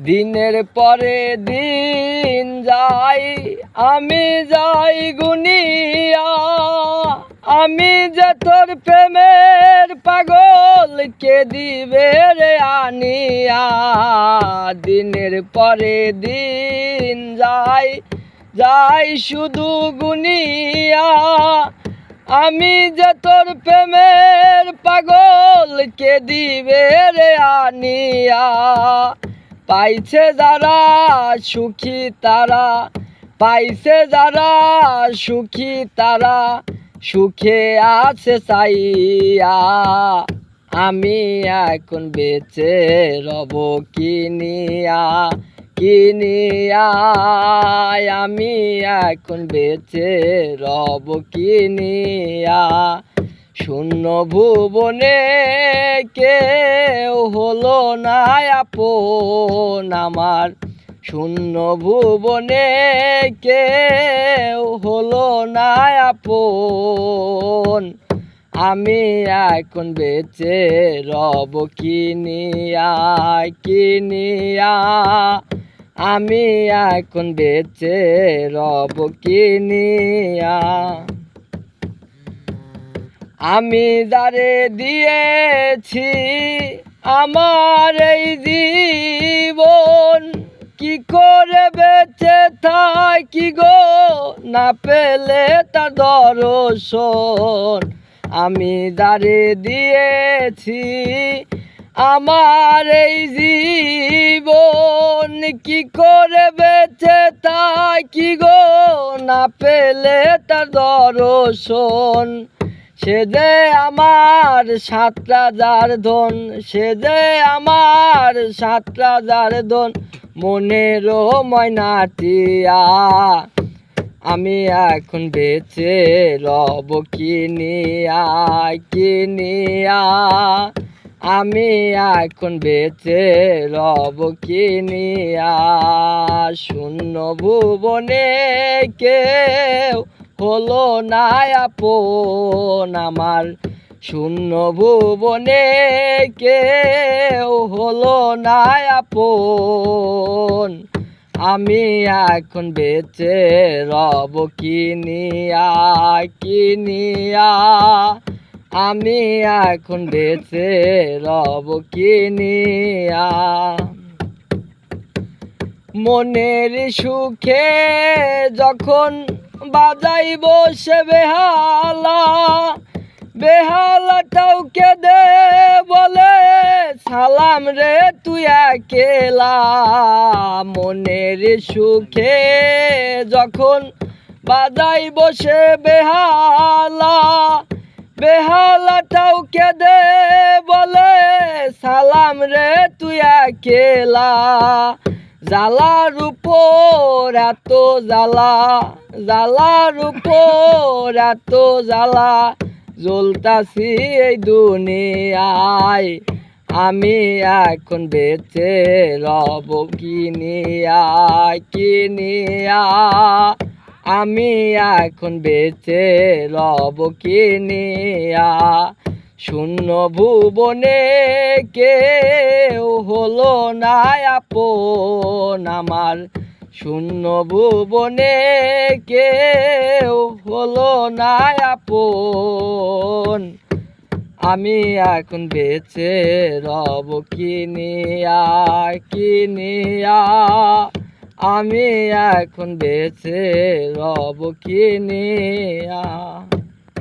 দিনের পরে দিন যায়, আমি যাই গুনিয়া। আমি যে তোর প্রেমের পাগল, কে দিবে রে আনিয়া। দিনের পরে দিন যায়, যাই শুধু গুনিয়া। আমি যে তোর প্রেমের পাগল, কে দিবে রে আনিয়া। পাইছে যারা সুখী তারা, পাইছে যারা সুখী তারা, সুখে আছে চাইয়া। আমি এখন বেঁচে রব কিনিয়া, কিনিয়া। আমি এখন বেঁচে রব কিনিয়া। শূন্য ভুবনে কেউ হলো না আপন আমার। শূন্য ভুবনে কেউ হলো না আপন। আমি এখন বেঁচে রব কিনিয়া, কিনিয়া। আমি এখন বেঁচে রব কিনিয়া। আমি যারে দিয়েছি আমার এই জীবন, কি করে বেঁচে থাকি গো না পেলে তার দর্শন। আমি যারে দিয়েছি আমার এই জীবন, কি করে বেঁচে থাকি গো না পেলে তার দর্শন। সে যে আমার 7 রাজার ধন, সে যে আমার 7 রাজার ধন, মনেরও ময়নাটিয়া। আমি এখন বেঁচে রব কিনিয়া, কিনিয়া। আমি এখন বেঁচে রব কিনিয়া। শূন্য ভুবনে কেউ হলো না আপন আমার। শূন্য ভুবনে কেউ হলো না আপন। আমি এখন বেঁচে রব কিনিয়া, কিনিয়া। আমি এখন বেঁচে রব কিনিয়া। মনের সুখে যখন বাজাইব সে বেহালা, বেহালাটাও কেঁদে বলে সালাম রে তুই একেলা। মনের সুখে যখন বাজাইব সে বেহালা, বেহালাটাও কেঁদে বলে সালাম রে তুই একেলা। জ্বালার উপর এত জ্বালা, জ্বালার উপর এত জ্বালা, জ্বলতাছি এই দুনিয়ায়। আমি এখন বেঁচে রব কিনিয়া, কিনিয়া। আমি এখন বেঁচে রব কিনিয়া। শূন্য ভুবনে কেউ হলো না আপন আমার। শূন্য ভুবনে কেউ হলো না আপন। আমি এখন বেঁচে রব কিনিয়া, কিনিয়া। আমি এখন বেঁচে রব কিনিয়া।